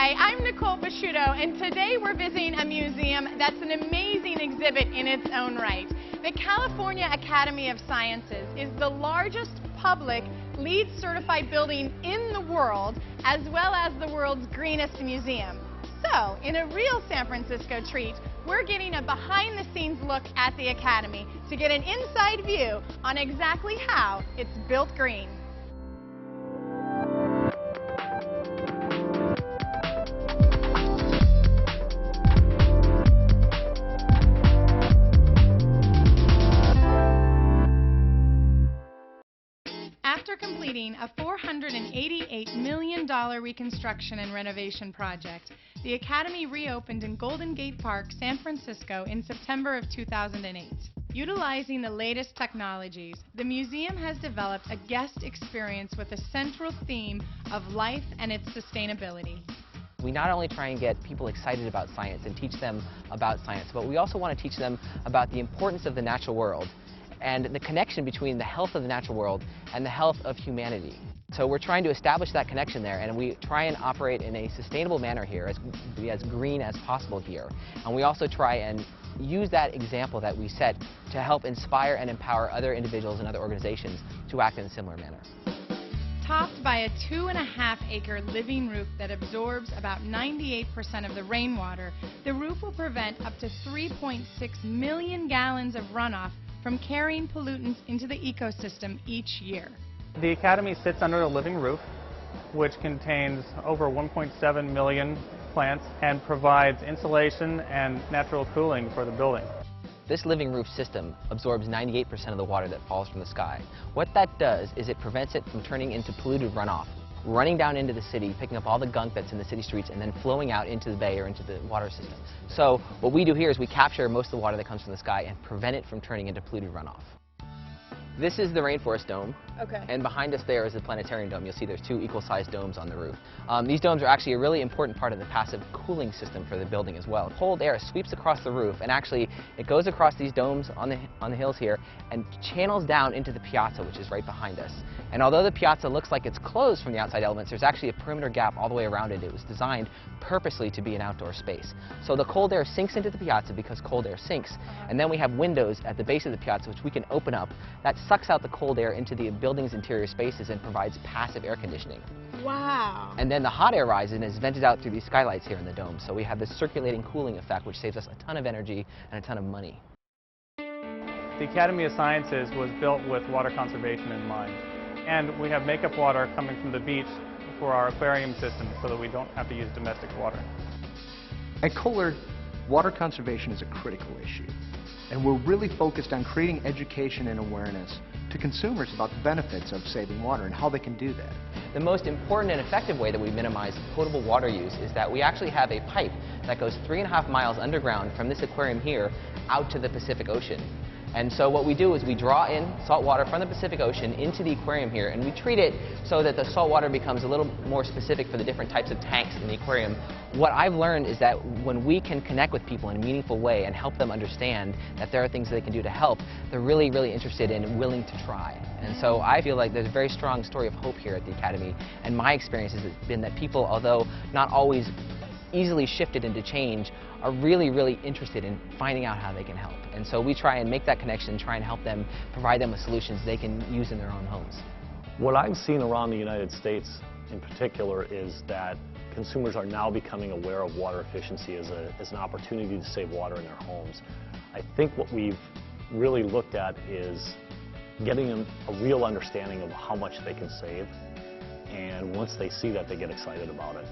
Hi, I'm Nicole Basciuto, and today we're visiting a museum that's an amazing exhibit in its own right. The California Academy of Sciences is the largest public LEED certified building in the world, as well as the world's greenest museum. So, in a real San Francisco treat, we're getting a behind-the-scenes look at the Academy to get an inside view on exactly how it's built green. After completing a $488 million reconstruction and renovation project, the Academy reopened in Golden Gate Park, San Francisco in September of 2008. Utilizing the latest technologies, the museum has developed a guest experience with a central theme of life and its sustainability. We not only try and get people excited about science and teach them about science, but we also want to teach them about the importance of the natural world and the connection between the health of the natural world and the health of humanity. So we're trying to establish that connection there, and we try and operate in a sustainable manner here, as green as possible here. And we also try and use that example that we set to help inspire and empower other individuals and other organizations to act in a similar manner. Topped by a 2.5-acre living roof that absorbs about 98% of the rainwater, the roof will prevent up to 3.6 million gallons of runoff from carrying pollutants into the ecosystem each year. The Academy sits under a living roof, which contains over 1.7 million plants and provides insulation and natural cooling for the building. This living roof system absorbs 98% of the water that falls from the sky. What that does is it prevents it from turning into polluted runoff, running down into the city, picking up all the gunk that's in the city streets, and then flowing out into the bay or into the water system. So what we do here is we capture most of the water that comes from the sky and prevent it from turning into polluted runoff. This is the Rainforest Dome, and behind us there is the Planetarium Dome. You'll see there's two equal-sized domes on the roof. These domes are actually a really important part of the passive cooling system for the building as well. Cold air sweeps across the roof, and actually it goes across these domes on the hills here and channels down into the piazza, which is right behind us. And although the piazza looks like it's closed from the outside elements, there's actually a perimeter gap all the way around it. It was designed purposely to be an outdoor space. So the cold air sinks into the piazza because cold air sinks, and then we have windows at the base of the piazza which we can open up. That sucks out the cold air into the building's interior spaces and provides passive air conditioning. Wow! And then the hot air rises and is vented out through these skylights here in the dome. So we have this circulating cooling effect which saves us a ton of energy and a ton of money. The Academy of Sciences was built with water conservation in mind. And we have makeup water coming from the beach for our aquarium system so that we don't have to use domestic water. At Kohler, water conservation is a critical issue. And we're really focused on creating education and awareness to consumers about the benefits of saving water and how they can do that. The most important and effective way that we minimize potable water use is that we actually have a pipe that goes 3.5 miles underground from this aquarium here out to the Pacific Ocean. And so what we do is we draw in salt water from the Pacific Ocean into the aquarium here, and we treat it so that the salt water becomes a little more specific for the different types of tanks in the aquarium. What I've learned is that when we can connect with people in a meaningful way and help them understand that there are things that they can do to help, they're really, really interested and willing to try. And so I feel like there's a very strong story of hope here at the Academy, and my experience has been that people, although not always easily shifted into change, are really, really interested in finding out how they can help. And so we try and make that connection, try and help them, provide them with solutions they can use in their own homes. What I've seen around the United States in particular is that consumers are now becoming aware of water efficiency as an opportunity to save water in their homes. I think what we've really looked at is getting them a real understanding of how much they can save, and once they see that, they get excited about it.